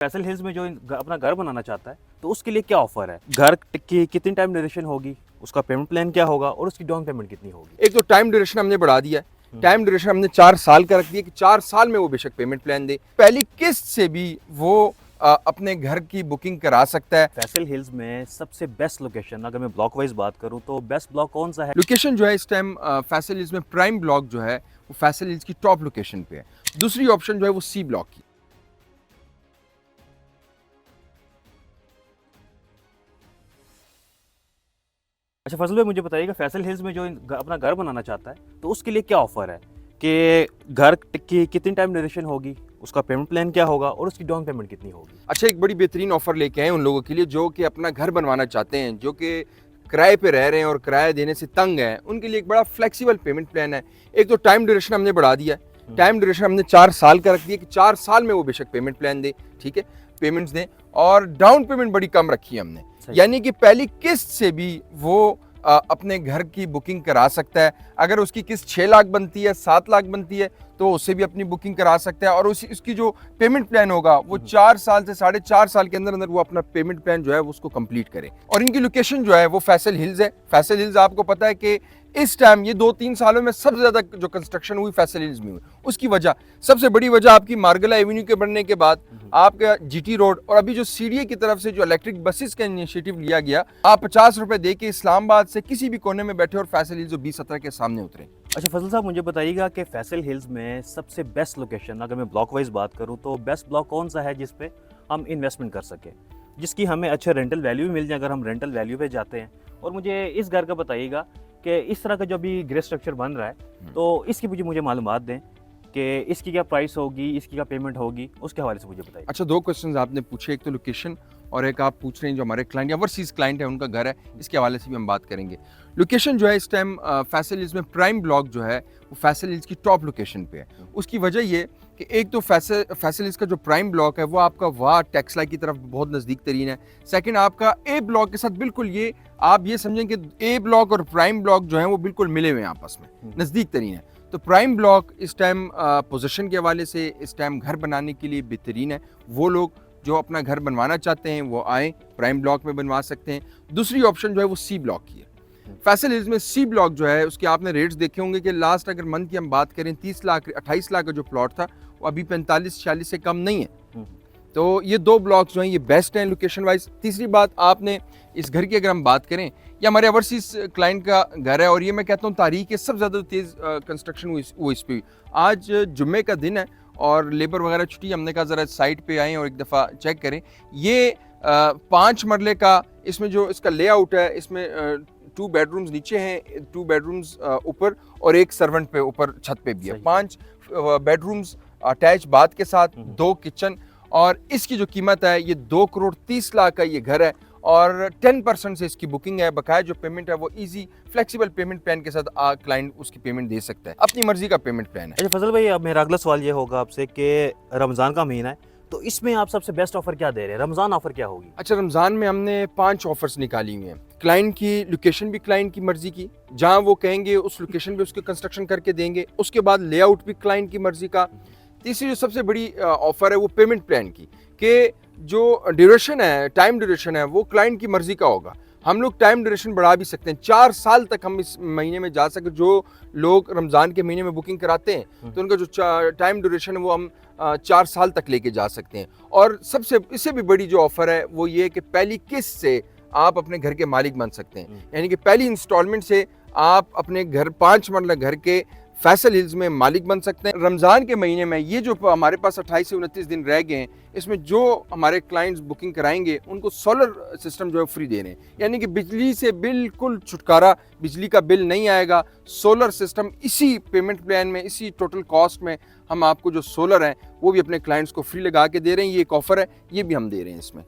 Faisal hills में जो अपना घर बनाना चाहता है तो उसके लिए क्या ऑफर है, घर की कितनी टाइम ड्यूरेशन होगी, उसका पेमेंट प्लान क्या होगा और उसकी डाउन पेमेंट कितनी होगी। एक तो टाइम ड्यूरेशन हमने बढ़ा दिया है। टाइम ड्यूरेशन हमने 4 साल का रख दिया कि 4 साल में वो बेशक पेमेंट प्लान दे, पहली किस्त से भी वो अपने घर की बुकिंग करा सकता है। फैसल हिल्स में सबसे बेस्ट लोकेशन, अगर मैं ब्लॉक वाइज बात करूं तो बेस्ट ब्लॉक कौन सा है? लोकेशन जो है इस टाइम फैसल हिल्स में प्राइम ब्लॉक जो है वो फैसल हिल्स की टॉप लोकेशन पे है। दूसरी ऑप्शन जो है वो सी ब्लॉक की। अच्छा फजल भाई, मुझे बताइएगा फैसल हिल्स में जो अपना घर बनाना चाहता है तो उसके लिए क्या ऑफर है, कि घर की कितनी टाइम ड्यूरेशन होगी, उसका पेमेंट प्लान क्या होगा और उसकी डाउन पेमेंट कितनी होगी। अच्छा, एक बड़ी बेहतरीन ऑफर लेके आए उन लोगों के लिए जो कि अपना घर बनवाना चाहते हैं, जो कि किराए पे रह रहे हैं और किराया देने से तंग हैं। उनके लिए एक बड़ा फ्लेक्सिबल पेमेंट प्लान है। एक तो टाइम ड्यूरेशन हमने बढ़ा दिया है। टाइम ड्यूरेशन हमने 4 साल का रख दिया कि 4 साल में वो बेशक पेमेंट प्लान दे, ठीक है, पेमेंट्स दें। और डाउन पेमेंट बड़ी कम रखी है हमने, यानी कि पहली किस्त से भी वो अपने घर की बुकिंग करा सकता है। अगर उसकी किस्त 6 लाख बनती है, 7 लाख बनती है तो उससे भी अपनी बुकिंग करा सकता है। और उसकी जो पेमेंट प्लान होगा वो 4 साल से 4.5 साल के अंदर अंदर वो अपना पेमेंट प्लान जो है वो उसको कंप्लीट करे। और इनकी लोकेशन जो है वो फैसल हिल्स है। फैसल हिल्स आपको पता है कि इस टाइम ये 2-3 सालों में सबसे ज्यादा जो कंस्ट्रक्शन हुई फैसल हिल्स में हुई। उसकी वजह, सबसे बड़ी वजह आपकी मार्गला एवेन्यू के बनने के बाद आपका जीटी रोड और अभी जो सीडीए की तरफ से जो इलेक्ट्रिक बसेस का इनिशिएटिव लिया गया, आप 50 रुपए दे के इस्लामाबाद से किसी भी कोने में बैठे और फैसल हिल्स 2017 के सामने उतरे। अच्छा फजल साहब, मुझे बताइएगा कि फैसल हिल्स में सबसे बेस्ट लोकेशन, अगर मैं ब्लॉक वाइज बात करूं तो बेस्ट ब्लॉक कौन सा है जिस पे हम इन्वेस्टमेंट कर सकें, जिसकी हमें अच्छा रेंटल वैल्यू भी मिल जाए अगर हम रेंटल वैल्यू पे जाते हैं। और मुझे इस घर का बताइएगा कि इस तरह का जो अभी ग्रे स्ट्रक्चर बन रहा है तो इसकी मुझे मालूमात दें कि इसकी क्या प्राइस होगी, इसकी क्या पेमेंट होगी, उसके हवाले से मुझे बताइए। अच्छा, 2 क्वेश्चंस आपने पूछे, एक तो लोकेशन और एक आप पूछ रहे हैं जो हमारे क्लाइंट या ओवरसीज क्लाइंट है उनका घर है, इसके हवाले से भी हम बात करेंगे। लोकेशन जो है इस टाइम फैसल हिल्स में प्राइम ब्लॉक जो है वो फैसल हिल्स की टॉप लोकेशन पे है। उसकी वजह ये कि एक तो फैसल हिल्स का जो प्राइम ब्लॉक है वो आपका वाह टेक्सला की तरफ बहुत नज़दीक तरीन है। सेकंड, आपका ए ब्लॉक के साथ बिल्कुल ये आप ये समझें कि ए ब्लॉक और प्राइम ब्लॉक जो है वो बिल्कुल मिले हुए हैं आपस में, नज़दीक तरीन है। तो प्राइम ब्लॉक इस टाइम पोजीशन के हवाले से इस टाइम घर बनाने के लिए बेहतरीन है। वो लोग जो अपना घर बनवाना चाहते हैं वो आए, प्राइम ब्लॉक में बनवा सकते हैं। दूसरी ऑप्शन जो है वो सी ब्लॉक की है। फैसल हिल्स में सी ब्लॉक जो है उसके आपने रेट्स देखे होंगे कि लास्ट अगर मंथ की हम बात करें 30 लाख 28 लाख का जो प्लॉट था वो अभी 45-46 से कम नहीं है। तो ये 2 ब्लॉक्स जो हैं ये बेस्ट हैं लोकेशन वाइज। तीसरी बात, आपने इस घर की अगर हम बात करें, ये हमारे ओवरसीज क्लाइंट का घर है और ये मैं कहता हूँ तारीख के सबसे ज़्यादा तेज़ कंस्ट्रक्शन हुई वो इस पर। आज जुम्मे का दिन है और लेबर वगैरह छुट्टी, हमने कहा ज़रा साइट पे आएँ और एक दफ़ा चेक करें। ये 5 मरले का इसमें जो इसका लेआउट है, इसमें 2 बेडरूम्स नीचे हैं, 2 बेडरूम्स ऊपर और एक सर्वेंट पे ऊपर छत पे भी है। 5 बेडरूम्स अटैच बाथ के साथ, 2 किचन। और इसकी जो कीमत है ये 2 करोड़ 30 लाख का ये घर है और 10% से इसकी बुकिंग है। बकाया जो पेमेंट है वो इजी फ्लेक्सिबल पेमेंट प्लान के साथ क्लाइंट उसकी पेमेंट दे सकता है, अपनी मर्जी का पेमेंट प्लान है। अच्छा फजल भाई, अब मेरा अगला सवाल ये होगा आपसे कि रमज़ान का महीना है तो इसमें आप सबसे बेस्ट ऑफर क्या दे रहे हैं, रमज़ान ऑफर क्या होगी? अच्छा, रमज़ान में हमने 5 ऑफर्स निकाली हुई हैं। क्लाइंट की लोकेशन भी क्लाइंट की मर्जी की, जहां वो कहेंगे उस लोकेशन पे उसके कंस्ट्रक्शन करके देंगे। उसके बाद लेआउट भी क्लाइंट की मर्जी का। तीसरी जो सबसे बड़ी ऑफर है वो पेमेंट प्लान की, कि जो ड्यूरेशन है, टाइम ड्यूरेशन है वो क्लाइंट की मर्जी का होगा। हम लोग टाइम ड्यूरेशन बढ़ा भी सकते हैं, 4 साल तक हम इस महीने में जा सकते। जो लोग रमज़ान के महीने में बुकिंग कराते हैं तो उनका जो टाइम ड्यूरेशन है वो हम 4 साल तक लेके जा सकते हैं। और सबसे इससे भी बड़ी जो ऑफर है वो ये कि पहली किस्त से आप अपने घर के मालिक बन सकते हैं, यानी कि पहली इंस्टॉलमेंट से आप अपने घर 5 मरला घर के फैसल हिल्स में मालिक बन सकते हैं। रमज़ान के महीने में ये जो हमारे पास 28 से 29 दिन रह गए हैं, इसमें जो हमारे क्लाइंट्स बुकिंग कराएंगे उनको सोलर सिस्टम जो है फ्री दे रहे हैं, यानी कि बिजली से बिल्कुल छुटकारा, बिजली का बिल नहीं आएगा। सोलर सिस्टम इसी पेमेंट प्लान में, इसी टोटल कॉस्ट में हम आपको जो सोलर है वो भी अपने क्लाइंट्स को फ्री लगा के दे रहे हैं। ये एक ऑफर है, ये भी हम दे रहे हैं इसमें।